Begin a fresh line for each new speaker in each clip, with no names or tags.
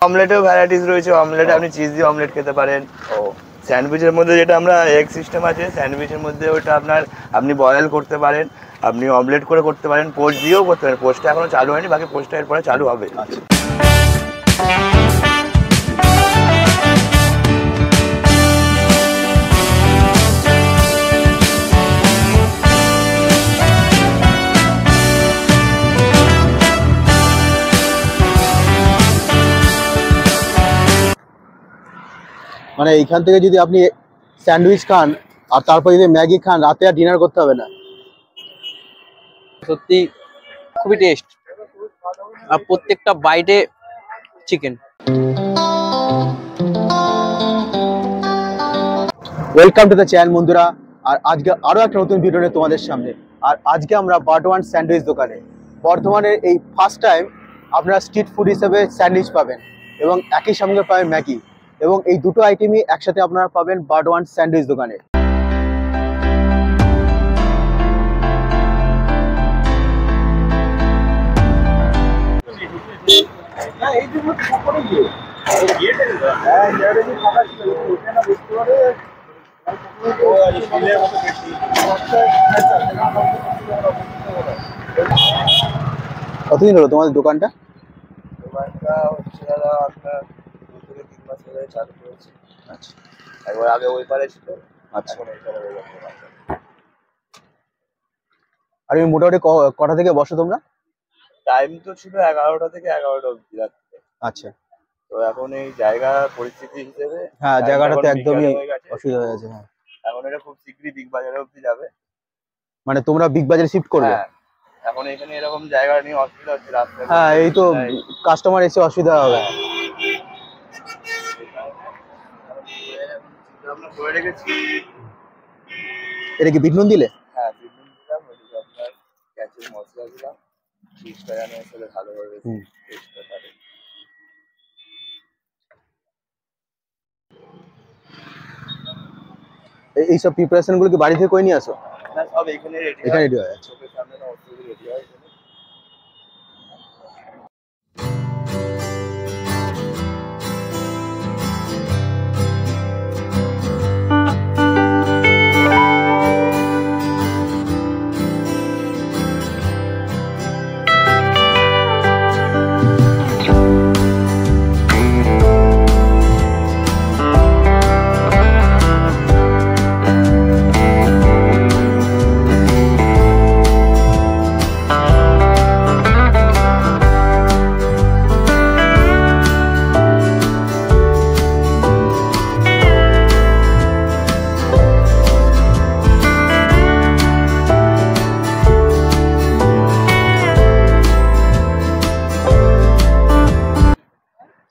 অমলেটেও varieties রয়েছে। Omelette আপনি cheese দিয়ে অমলেট খেতে পারেন। ও স্যান্ডউইচের মধ্যে যেটা আমরা এগ সিস্টেম আছে, স্যান্ডউইচের মধ্যে ওটা আপনি বয়েল করতে পারেন, আপনি অমলেট করে করতে পারেন, পোস্ট দিয়েও করতে পারেন। পোস্টটা এখনো চালু হয়নি, বাকি পোস্টটা এরপরে চালু হবে।
আচ্ছা, মানে এইখান থেকে যদি আপনি স্যান্ডউইচ খান আর তারপর যদি ম্যাগি খান, রাতে আর ডিনার করতে হবে না।
সত্যি খুবই টেস্ট, আর প্রত্যেকটা বাইটে chicken.
Welcome to the channel বন্ধুরা। আর আজকে আরো একটা নতুন ভিডিও নিয়ে তোমাদের সামনে। আর আজকে আমরা বার্ডওয়ান স্যান্ডউইচ দোকানে, বর্ধমানের এই ফার্স্ট টাইম আপনারা স্ট্রিট ফুড হিসেবে স্যান্ডউইচ পাবেন এবং একই সঙ্গে পাবেন ম্যাগি, এবং এই দুটো আইটেমই একসাথে আপনারা পাবেন বার্ডওয়ান স্যান্ডউইচ দোকানে। কতদিন হলো তোমাদের দোকানটা?
দোকানটা হচ্ছে দাদা আপনার 2 থেকে 3 মাস ধরে চালু করেছি।
আচ্ছা,
একবার আগে ওই পারে ছিল,
আচ্ছা।
এখন এই পারে হয়ে গেছে।
আর এই মোটামুটি কটা থেকে বসো তোমরা?
টাইম তো ছিল 11টা থেকে 11টা অবধি রাত্রে।
আচ্ছা,
তো এখন এই জায়গা পরিস্থিতি হিসেবে
হ্যাঁ, জায়গাটা তো
এখন
একদমই
বিকেল হয়ে গেছে।
অসুবিধা হয়ে গেছে। হ্যাঁ,
এখন এটা খুব শীঘ্রই বিগ বাজারে অবধি যাবে।
মানে তোমরা বিগ বাজারে শিফট করবে?
হ্যাঁ, এখন এখানে এরকম জায়গা নিয়ে অসুবিধা হচ্ছে রাস্তায়।
হ্যাঁ, এই তো কাস্টমার এসে অসুবিধা হবে।
আমরা করে রেখেছি।
এটা কি বিটনুন দিলে?
হ্যাঁ, বিভিন্ন দিলাম, ওইদিকে আপনার ক্যাচের মশলা দিলাম, চিজটা যেন আসলে ভালোভাবে টেস্টটা পারে।
এইসব প্রিপারেশন গুলো কি বাড়ি থেকে করে নিয়ে আসো?
না, সব এখানে রেডি
এখানে রেডি হয়ে আছে।
চোখের সামনে না, ওষুধ রেডি হয় এখানে।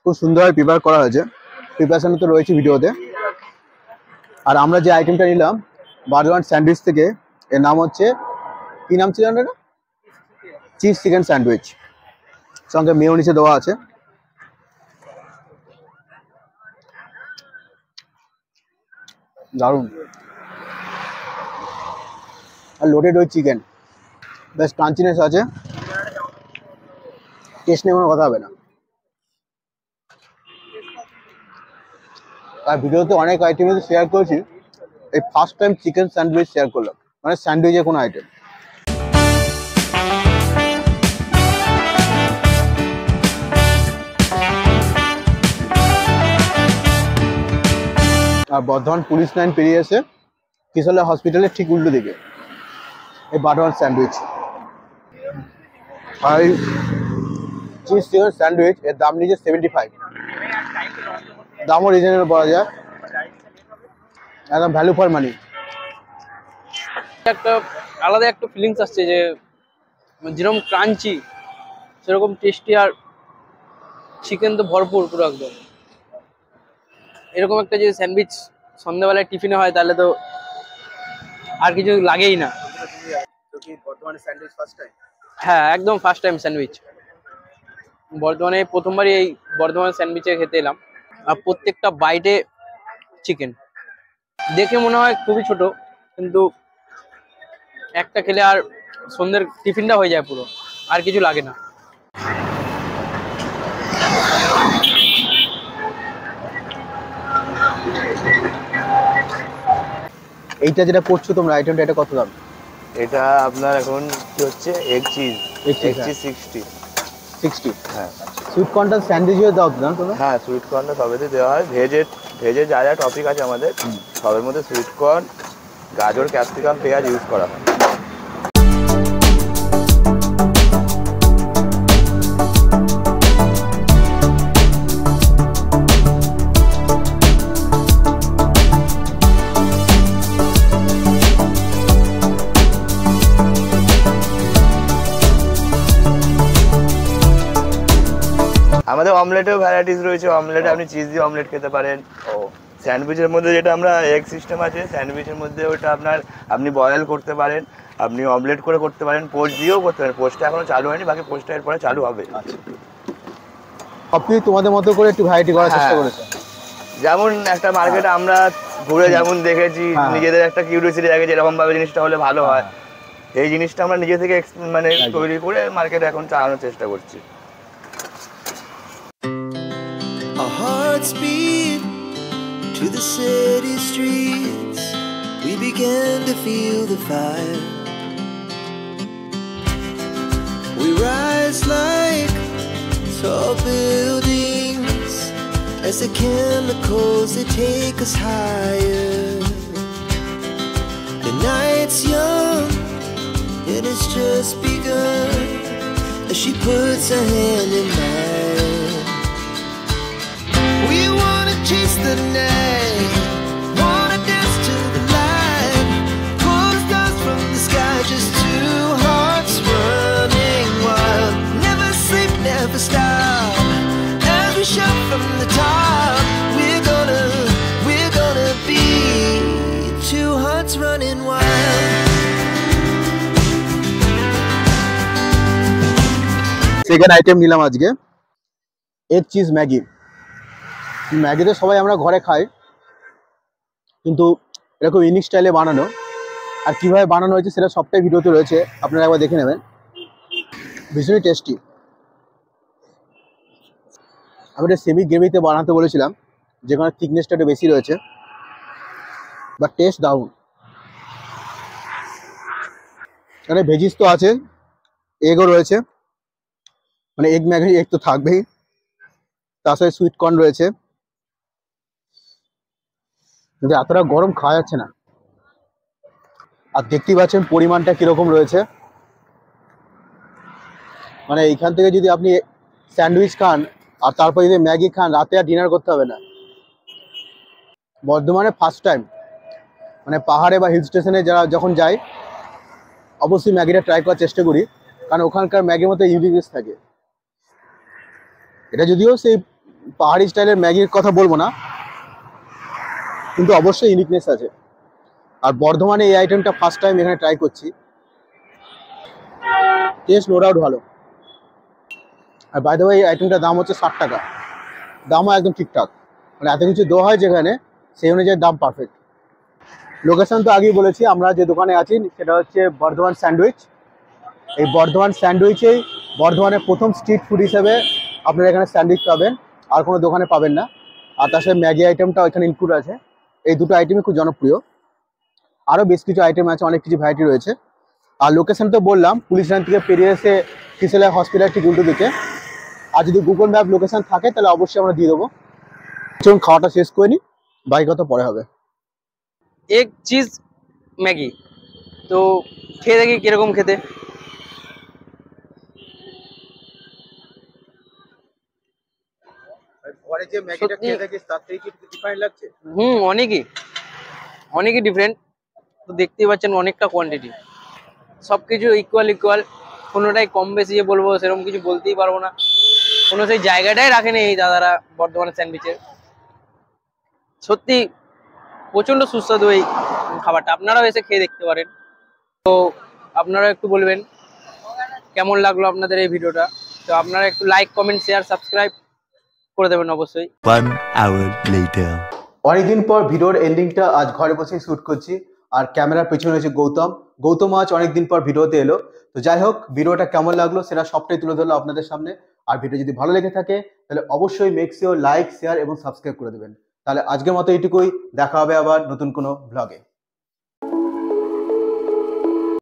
খুব সুন্দরভাবে প্রিপেয়ার করা হয়েছে, প্রিপারেশন তো রয়েছে ভিডিওতে। আর আমরা যে আইটেমটা নিলাম বার্ডওয়ান স্যান্ডউইচ থেকে, এর নাম হচ্ছে, কি নাম ছিল না, চিজ চিকেন স্যান্ডউইচ, সঙ্গে মেয়োনিজে দেওয়া আছে। দারুণ। আর লোডেড ওই চিকেন, বেশ ক্রাঞ্চিনেস আছে, টেস্ট নিয়ে কোনো কথা হবে না। আর ভিডিওতে অনেক আইটেম শেয়ার করেছি, এই first time chicken sandwich share করলাম, মানে স্যান্ডউইচের কোনো আইটেম। আর বর্ধমান পুলিশ লাইন পেরিয়ে এসে কিশোরলা হসপিটালের ঠিক উল্টো দিকে এই বার্ডওয়ান স্যান্ডউইচ। আর এই চিজ চিকেন স্যান্ডউইচ এর দাম নিয়েছে 75, দামও রিজনেবল বলা যায়, একদম ভ্যালু ফর মানি।
একটা আলাদা একটা ফিলিংস আসছে, যে যেরকম ক্রাঞ্চি সেরকম টেস্টি, আর চিকেন তো ভরপুর পুরো একদম। এরকম একটা যে স্যান্ডউইচ সন্ধ্যাবেলায় টিফিনে হয়, তাহলে তো আর কিছু লাগেই না।
বর্তমানে স্যান্ডউইচ ফার্স্ট টাইম?
হ্যাঁ, একদম ফার্স্ট টাইম স্যান্ডউইচ। বর্ধমানে প্রথমবারই এই বর্ধমান স্যান্ডউইচে খেতে এলাম। আর প্রত্যেকটা বাইটে চিকেন, দেখে মনে হয় খুবই ছোট, কিন্তু একটা খেলে আর সন্ধ্যের টিফিনটা হয়ে যায় পুরো, আর কিছু লাগে না।
এইটা যেটা করছো তোমরা আইটেমটা, এটা কত দাম?
এটা আপনার এখন কি হচ্ছে egg cheese,
Egg cheese,
egg cheese 60।
60।
হ্যাঁ
সুইট কর্নটা স্যান্ডউইচে দাও তো না তোমরা?
হ্যাঁ, সুইট কর্নটা সবেতে দেওয়া হয়। ভেজের যা যা টপিক আছে আমাদের সবের মধ্যে সুইট কর্ন, গাজর, ক্যাপসিকাম, পেঁয়াজ ইউজ করা হয়। আমাদের অমলেটেও ভ্যারাইটিস রয়েছে। অমলেটে আপনি চিজ দিয়ে অমলেট খেতে পারেন। স্যান্ডউইচের মধ্যে যেটা আমরা এগ সিস্টেম আছে, স্যান্ডউইচের মধ্যে ওটা আপনি বয়েল করতে পারেন, আপনি অমলেট করে করতে পারেন, পোস্ট দিয়েও করতে পারেন। পোস্টটা এখনো চালু হয়নি, বাকি পোস্টটা এরপরে চালু হবে।
আচ্ছা, আপনি তোমাদের মতো করে একটু ভ্যারাইটি করার চেষ্টা
হ্যাঁ।
করেছেন।
যেমন একটা মার্কেটে আমরা ঘুরে যেমন দেখেছি,
হ্যাঁ।
নিজেদের একটা কিউরিওসিটি থাকে যে এরকম ভাবে জিনিসটা হলে ভালো হয়। এই জিনিসটা আমরা নিজে থেকে মানে
একদম।
তৈরি করে মার্কেটে এখন চালানোর চেষ্টা করছি।
Our hearts beat to the city streets. We began to feel the fire. We rise like tall buildings as the chemicals they take us higher. The night's young and it's just begun as she puts her hand in mine. We wanna chase the night, wanna dance to the light, pull the stars from the sky, just two hearts running wild. Never sleep, never stop, as we shout from the top. We're gonna be two hearts running wild.
Second item নিলাম আজকে egg cheese Maggi. ম্যাগিতে সবাই আমরা ঘরে খাই, কিন্তু এরকম unique স্টাইলে বানানো, আর কীভাবে বানানো হয়েছে সেটা সবটাই ভিডিওতে রয়েছে, আপনারা একবার দেখে নেবেন। ভীষণই টেস্টি। আমি এটা সেমি গ্রেভিতে বানাতে বলেছিলাম, যেখানে থিকনেসটা একটু বেশি রয়েছে, বাট টেস্ট দারুণ। এখানে ভেজিস তো আছে, এগও রয়েছে, মানে এগ ম্যাগি, এগ তো থাকবেই, তার সাথে সুইট কর্ন রয়েছে, কিন্তু এতটা গরম খাওয়া যাচ্ছে না। আর দেখতেই পাচ্ছেন পরিমাণটা কিরকম রয়েছে। মানে এইখান থেকে যদি আপনি স্যান্ডউইচ খান আর তারপর যদি ম্যাগি খান, রাতে আর ডিনার করতে হবে না। বর্ধমানে ফার্স্ট টাইম মানে পাহাড়ে বা হিল স্টেশনে যারা যখন যায়, অবশ্যই ম্যাগিটা ট্রাই করার চেষ্টা করি, কারণ ওখানকার ম্যাগির মধ্যে ইউনিকনেস থাকে। এটা যদিও সেই পাহাড়ি স্টাইলের ম্যাগির কথা বলবো না, কিন্তু অবশ্যই ইউনিকনেস আছে। আর বর্ধমানে এই আইটেমটা ফার্স্ট টাইম এখানে ট্রাই করছি। টেস্ট নো ডাউট ভালো। আর বাই দ্য ওয়ে এই আইটেমটার দাম হচ্ছে 60 টাকা। দামও একদম ঠিকঠাক, মানে এত কিছু দেওয়া হয় যেখানে, সেই অনুযায়ী দাম পারফেক্ট। লোকেশন তো আগেই বলেছি, আমরা যে দোকানে আছি সেটা হচ্ছে বর্ধমান স্যান্ডউইচ। এই বর্ধমান স্যান্ডউইচেই বর্ধমানের প্রথম স্ট্রিট ফুড হিসেবে আপনারা এখানে স্যান্ডউইচ পাবেন, আর কোনো দোকানে পাবেন না। আর তার সাথে ম্যাগি আইটেমটাও এখানে ইনক্লুড আছে। এই দুটো আইটেমই খুব জনপ্রিয়। আরও বেশ কিছু আইটেম আছে, অনেক কিছু ভ্যারাইটি রয়েছে। আর লোকেশন তো বললাম, পুলিশ লাইন থেকে পেরিয়ে এসে ত্রিশালা হসপিটাল ঠিক উল্টো দিকে। আর যদি গুগল ম্যাপ লোকেশন থাকে তাহলে অবশ্যই আমরা দিয়ে দেবো। চলুন খাওয়াটা শেষ করে নিই, বাকি কথা পরে হবে।
এগ চিজ ম্যাগি, তো খেয়ে দেখি কিরকম খেতে।
ঘরে যে ম্যাগিটা খেয়ে থাকিস তার থেকে কি ডিফারেন্ট লাগছে?
অনেকই ডিফারেন্ট। তো দেখতেই পাচ্ছেন অনেকটা কোয়ান্টিটি, সবকিছু ইকুয়াল। কোনোটাই কম বেশি যে বলবো সেরকম কিছু বলতেই পারবো না। কোনো সেই জায়গাটাই রাখেনি এই দাদারা বর্ধমানের স্যান্ডউইচের। সত্যি প্রচন্ড সুস্বাদু এই খাবারটা, আপনারাও এসে খেয়ে দেখতে পারেন। তো আপনারা একটু বলবেন কেমন লাগলো আপনাদের এই ভিডিওটা। তো আপনারা একটু লাইক, কমেন্ট, শেয়ার, সাবস্ক্রাইব করে দেবেন অবশ্যই।
1 hour later.
অনেকদিন পর ভিডিওর এন্ডিংটা আজ ঘরে বসেই শ্যুট করছি, আর ক্যামেরার পেছনে রয়েছে গৌতম আজ অনেকদিন পর ভিডিওতে এলো। তো যাই হোক, ভিডিওটা কেমন লাগলো সেটা সবটাই তুলে ধরলো আপনাদের সামনে। আর ভিডিও যদি ভালো লেগে থাকে তাহলে অবশ্যই মেক শিওর লাইক, শেয়ার এবং সাবস্ক্রাইব করে দেবেন। তাহলে আজকের মতো এইটুকুই, দেখা হবে আবার নতুন কোনো ব্লগে।